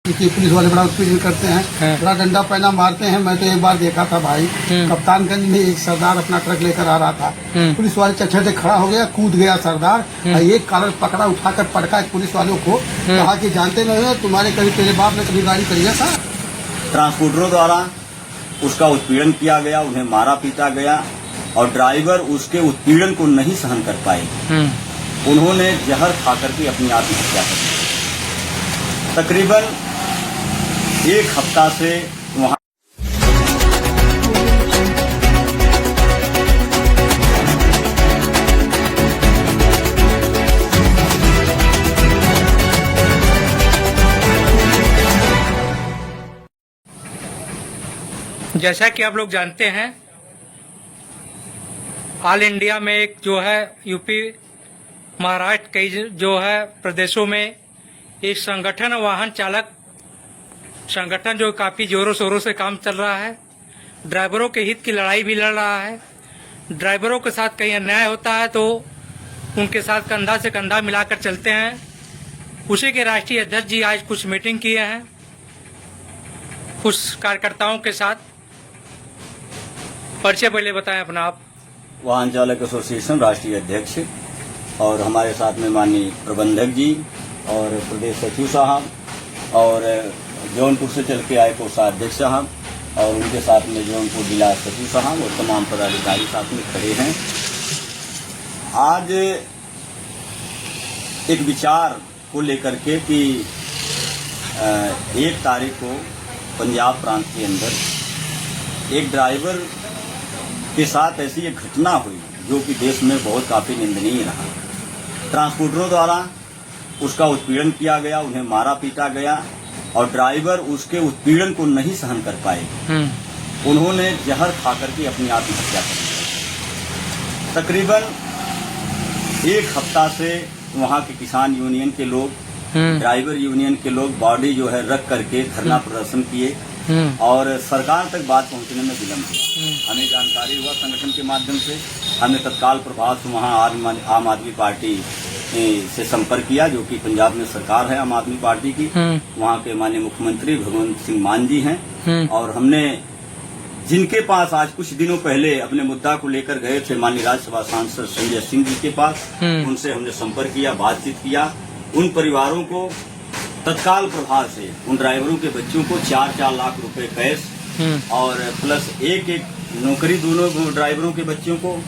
कि पुलिस वाले बड़ा उत्पीड़न करते हैं, बड़ा डंडा पैना मारते हैं। मैं तो एक बार देखा था भाई, कप्तानगंज में एक सरदार अपना ट्रक लेकर आ रहा था, पुलिस वाले चक्कर से खड़ा हो गया, कूद गया सरदार, एक कॉलर पकड़ा, उठाकर पटका पुलिस वालों को, कहा कि जानते नहीं हो तुम्हारे कभी तेरे बाप ने कभी गाड़ी करी है सर। ट्रांसपोर्टरों द्वारा उसका उत्पीड़न किया गया, उन्हें मारा पीटा गया और ड्राइवर उसके उत्पीड़न को नहीं सहन कर पाए। उन्होंने जहर खाकर के अपनी आत्महत्या कर दी। तकरीबन एक हफ्ता से वहां जैसा कि आप लोग जानते हैं, ऑल इंडिया में एक जो है यूपी महाराष्ट्र कई जो है प्रदेशों में एक संगठन वाहन चालक संगठन जो काफी जोरों शोरों से काम चल रहा है। ड्राइवरों के हित की लड़ाई भी लड़ रहा है। ड्राइवरों के साथ कहीं अन्याय होता है तो उनके साथ कंधा से कंधा मिलाकर चलते हैं। उसी के राष्ट्रीय अध्यक्ष जी आज कुछ मीटिंग किए हैं कुछ कार्यकर्ताओं के साथ। परिचय पहले बताएं अपना आप। वाहन चालक एसोसिएशन राष्ट्रीय अध्यक्ष और हमारे साथ में माननीय प्रबंधक जी और प्रदेश सचिव साहब और जौनपुर से चल के आए कोषाध्यक्ष साहब और उनके साथ में जौनपुर जिला सचिव साहब और तमाम पदाधिकारी साथ में खड़े हैं। आज एक विचार को लेकर के कि 1 तारीख को पंजाब प्रांत के अंदर एक ड्राइवर के साथ ऐसी एक घटना हुई जो कि देश में बहुत काफी निंदनीय रहा। ट्रांसपोर्टरों द्वारा उसका उत्पीड़न किया गया, उन्हें मारा पीटा गया और ड्राइवर उसके उत्पीड़न को नहीं सहन कर पाए। उन्होंने जहर खाकर के अपनी आत्महत्या कर दी। तकरीबन एक हफ्ता से वहां के किसान यूनियन के लोग, ड्राइवर यूनियन के लोग बॉडी जो है रख करके धरना प्रदर्शन किए और सरकार तक बात पहुंचने में विलम्ब हुआ। हमें जानकारी हुआ संगठन के माध्यम से, हमने तत्काल प्रभाव से वहां आम आदमी पार्टी से संपर्क किया जो कि पंजाब में सरकार है आम आदमी पार्टी की। वहां के माननीय मुख्यमंत्री भगवंत सिंह मान जी हैं और हमने जिनके पास आज कुछ दिनों पहले अपने मुद्दा को लेकर गए थे माननीय राज्यसभा सांसद संजय सिंह जी के पास, उनसे हमने संपर्क किया, बातचीत किया। उन परिवारों को तत्काल प्रभाव से उन ड्राइवरों के बच्चों को 4-4 लाख रुपए कैश और प्लस एक नौकरी दोनों ड्राइवरों के बच्चों को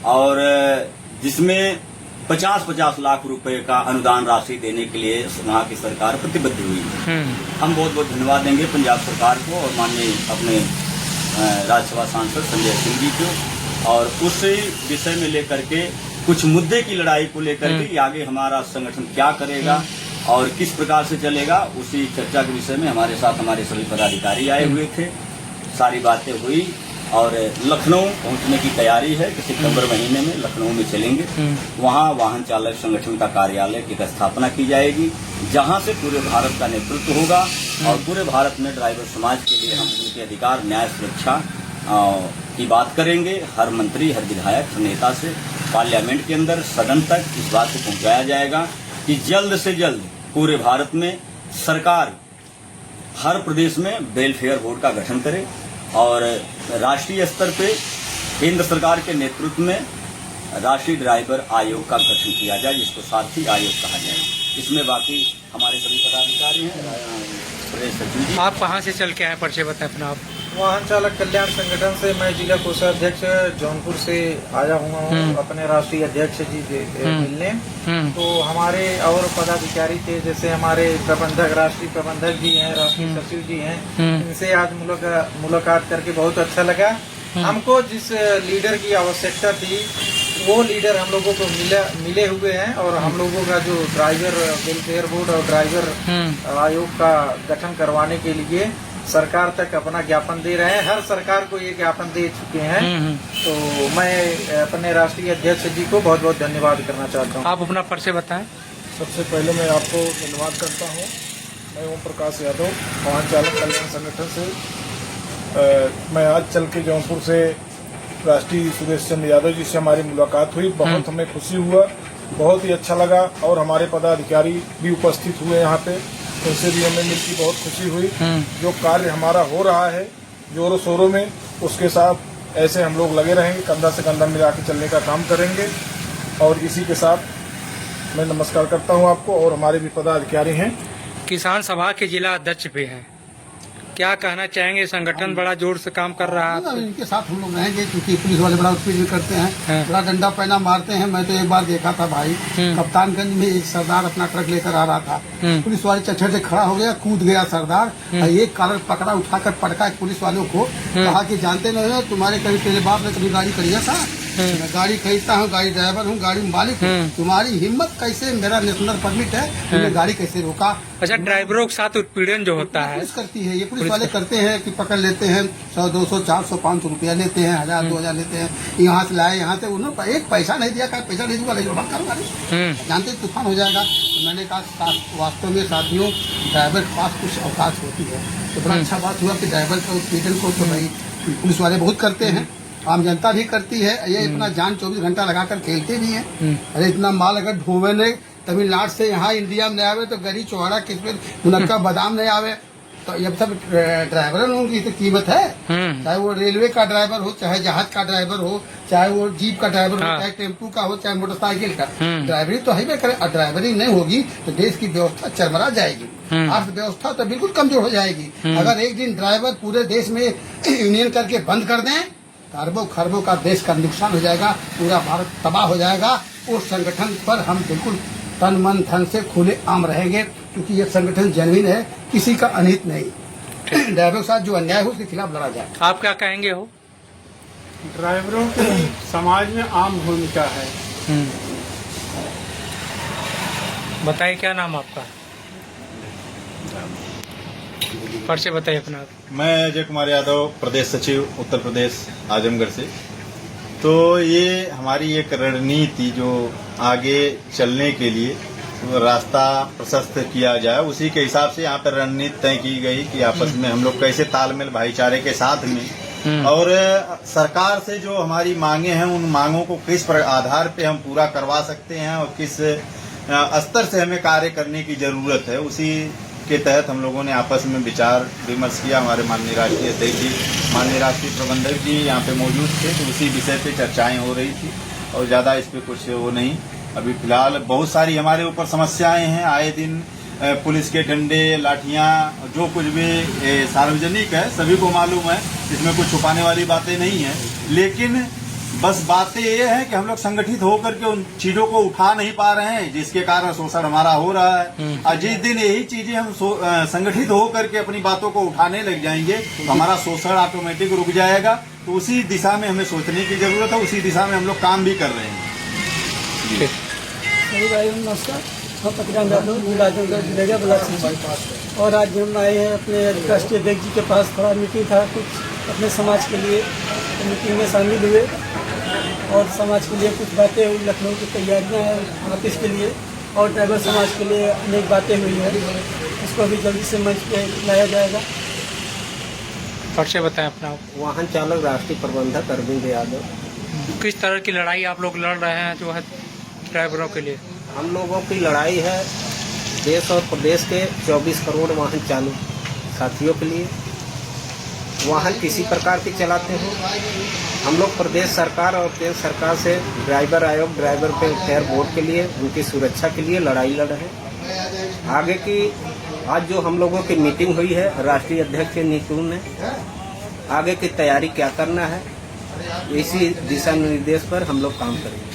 और जिसमें 50-50 लाख रुपए का अनुदान राशि देने के लिए वहाँ की सरकार प्रतिबद्ध हुई है। हम बहुत बहुत धन्यवाद देंगे पंजाब सरकार को और माननीय अपने राज्यसभा सांसद संजय सिंह जी को और उसी विषय में लेकर के कुछ मुद्दे की लड़ाई को लेकर के आगे हमारा संगठन क्या करेगा और किस प्रकार से चलेगा, उसी चर्चा के विषय में हमारे साथ हमारे सभी पदाधिकारी आए हुए थे। सारी बातें हुई और लखनऊ पहुंचने की तैयारी है कि सितंबर महीने में लखनऊ में चलेंगे। वहां वाहन चालक संगठन का कार्यालय की स्थापना की जाएगी जहां से पूरे भारत का नेतृत्व होगा और पूरे भारत में ड्राइवर समाज के लिए हम उनके अधिकार, न्याय, सुरक्षा की बात करेंगे। हर मंत्री, हर विधायक, हर नेता से पार्लियामेंट के अंदर सदन तक इस बात को पहुंचाया जाएगा कि जल्द से जल्द पूरे भारत में सरकार हर प्रदेश में वेलफेयर बोर्ड का गठन करे और राष्ट्रीय स्तर पे केंद्र सरकार के नेतृत्व में राष्ट्रीय ड्राइवर आयोग का गठन किया जाए जिसको सारथी आयोग कहा जाए। इसमें बाकी हमारे सभी पदाधिकारी हैं। प्रदेश सचिव जी, आप कहाँ से चल के आए, परिचय बताएं अपना आप। वाहन चालक कल्याण संगठन से मैं जिला कोषाध्यक्ष जौनपुर से आया हुआ हूँ अपने राष्ट्रीय अध्यक्ष जी मिलने। तो हमारे और पदाधिकारी थे जैसे हमारे प्रबंधक, राष्ट्रीय प्रबंधक जी हैं, राष्ट्रीय सचिव जी हैं, इनसे आज मुलाकात करके बहुत अच्छा लगा। हमको जिस लीडर की आवश्यकता थी वो लीडर हम लोगों को मिले हुए हैं और हम लोगों का जो ड्राइवर वेलफेयर बोर्ड और ड्राइवर आयोग का गठन करवाने के लिए सरकार तक अपना ज्ञापन दे रहे हैं। हर सरकार को ये ज्ञापन दे चुके हैं। तो मैं अपने राष्ट्रीय अध्यक्ष जी को बहुत बहुत धन्यवाद करना चाहता हूँ। आप अपना परिचय बताएं। सबसे पहले मैं आपको धन्यवाद करता हूँ। मैं ओम प्रकाश यादव, वाहन चालक कल्याण संगठन से। मैं आज चल के जौनपुर से राष्ट्रीय सुरेश चंद्र यादव जी से हमारी मुलाकात हुई। बहुत हमें खुशी हुआ, बहुत ही अच्छा लगा और हमारे पदाधिकारी भी उपस्थित हुए यहाँ पे उनसे भी हमें मिलकर बहुत खुशी हुई। जो कार्य हमारा हो रहा है जोरों शोरों में, उसके साथ ऐसे हम लोग लगे रहेंगे, कंधा से कंधा मिला के चलने का काम करेंगे। और इसी के साथ मैं नमस्कार करता हूं आपको। और हमारे भी पदाधिकारी हैं। किसान सभा के जिला अध्यक्ष भी हैं, क्या कहना चाहेंगे? संगठन बड़ा जोर से काम कर रहा है। इनके साथ हम लोग रहेंगे क्योंकि पुलिस वाले बड़ा उत्पीड़न करते हैं, बड़ा डंडा पैना मारते हैं। मैं तो एक बार देखा था भाई, कप्तानगंज में एक सरदार अपना ट्रक लेकर आ रहा था, पुलिस वाले चच्छट से खड़ा हो गया, कूद गया सरदार, एक कॉलर पकड़ा, उठाकर पटका पुलिस वालों को, कहा कि जानते नहीं हो तुम्हारे कभी तेरे बाप ने कभी गाड़ी खरीदा था? मैं गाड़ी खरीदता हूँ, गाड़ी ड्राइवर हूँ, गाड़ी मालिक हूँ, तुम्हारी हिम्मत कैसे, मेरा नेशनल परमिट है, तुमने गाड़ी कैसे रोका? अच्छा, ड्राइवरों के साथ उत्पीड़न जो होता है पुलिस करती है, ये पुलिस वाले करते हैं कि पकड़ लेते हैं, 100, 200, 400, 500 रुपया लेते हैं, 1000, 2000 लेते हैं, यहाँ से लाए, यहाँ से उन्होंने एक पैसा नहीं दिया, पैसा नहीं दूंगा लेकिन बात करूँगा, जानते तूफान हो जाएगा। तो मैंने कहा वास्तव में साथियों, ड्राइवर के पास कुछ अवकाश होती है, तो बड़ा अच्छा बात हुआ कि ड्राइवर का उत्पीड़न को तो भाई पुलिस वाले बहुत करते हैं, आम जनता भी करती है। ये इतना जान 24 घंटा लगाकर खेलते भी हैं। अरे इतना माल अगर ढोने तमिलनाडु से यहाँ इंडिया में आवे तो गरी चौहारा किसमें मुनक्का बादाम नहीं आवे, तो ये सब ड्राइवरों की तो कीमत है, चाहे वो रेलवे का ड्राइवर हो, चाहे जहाज का ड्राइवर हो, चाहे वो जीप का ड्राइवर हो, चाहे टेम्पू का हो, चाहे मोटरसाइकिल का, ड्राइवरी तो है करे। और ड्राइवरी नहीं होगी तो देश की व्यवस्था चरमरा जाएगी, अर्थव्यवस्था तो बिल्कुल कमजोर हो जाएगी। अगर एक दिन ड्राइवर पूरे देश में यूनियन करके बंद कर दें, अरबों खरबों का देश का नुकसान हो जाएगा, पूरा भारत तबाह हो जाएगा। उस संगठन पर हम बिल्कुल तन मन धन से खुले आम रहेंगे, क्योंकि ये संगठन जेन्युइन है, किसी का अनहित नहीं। ड्राइवरों के साथ जो अन्याय हो उसके खिलाफ लड़ा जाए। आप क्या कहेंगे हो? ड्राइवरों की समाज में आम भूमिका है। बताइए क्या नाम आपका? परिचय बताइए अपना। मैं अजय कुमार यादव, प्रदेश सचिव उत्तर प्रदेश आजमगढ़ से। तो ये हमारी एक रणनीति जो आगे चलने के लिए रास्ता प्रशस्त किया जाए, उसी के हिसाब से यहाँ पर रणनीति तय की गई कि आपस में हम लोग कैसे तालमेल भाईचारे के साथ में और सरकार से जो हमारी मांगे हैं उन मांगों को किस आधार पे हम पूरा करवा सकते हैं और किस स्तर से हमें कार्य करने की जरूरत है, उसी के तहत हम लोगों ने आपस में विचार विमर्श किया। हमारे माननीय राष्ट्रीय अध्यक्ष जी, माननीय राष्ट्रीय प्रबंधक जी यहाँ पे मौजूद थे, तो उसी विषय पे चर्चाएं हो रही थी और ज्यादा इस पे कुछ वो नहीं। अभी फिलहाल बहुत सारी हमारे ऊपर समस्याएं हैं, आए दिन पुलिस के डंडे लाठियां जो कुछ भी सार्वजनिक है, सभी को मालूम है, इसमें कुछ छुपाने वाली बातें नहीं है। लेकिन बस बातें ये है कि हम लोग संगठित होकर के उन चीजों को उठा नहीं पा रहे हैं, जिसके कारण शोषण हमारा हो रहा है। और जिस दिन यही चीजें हम संगठित होकर के अपनी बातों को उठाने लग जाएंगे तो हमारा शोषण ऑटोमेटिक रुक जाएगा। तो उसी दिशा में हमें सोचने की जरूरत है, उसी दिशा में हम लोग काम भी कर रहे हैं। भाई नमस्कार, हम पतिराम यादव आजमगढ़ जिले का ब्लॉक सचिव। और आज हम आए हैं अपने राष्ट्रीय अध्यक्ष जी के पास, थोड़ा मीटिंग था कुछ अपने समाज के लिए, तो मीटिंग में शामिल हुए और समाज के लिए कुछ बातें हुई। लखनऊ की तैयारियां हैं ऑफिस के लिए और ड्राइवर समाज के लिए अनेक बातें हुई हैं, उसको भी जल्दी से मंच पे लाया जाएगा। परिचय बताएं अपना। वाहन चालक राष्ट्रीय प्रबंधक अरविंद यादव। किस तरह की लड़ाई आप लोग लड़ रहे हैं जो है ड्राइवरों के लिए? हम लोगों की लड़ाई है देश और प्रदेश के 24 करोड़ वाहन चालक साथियों के लिए। वाहन किसी प्रकार के चलाते हो, हम लोग प्रदेश सरकार और केंद्र सरकार से ड्राइवर आयोग, ड्राइवर वेलफेयर बोर्ड के लिए, उनकी सुरक्षा के लिए लड़ाई लड़ रहे हैं। आगे की आज जो हम लोगों की मीटिंग हुई है राष्ट्रीय अध्यक्ष के नीतू ने, आगे की तैयारी क्या करना है, इसी दिशा निर्देश पर हम लोग काम करेंगे।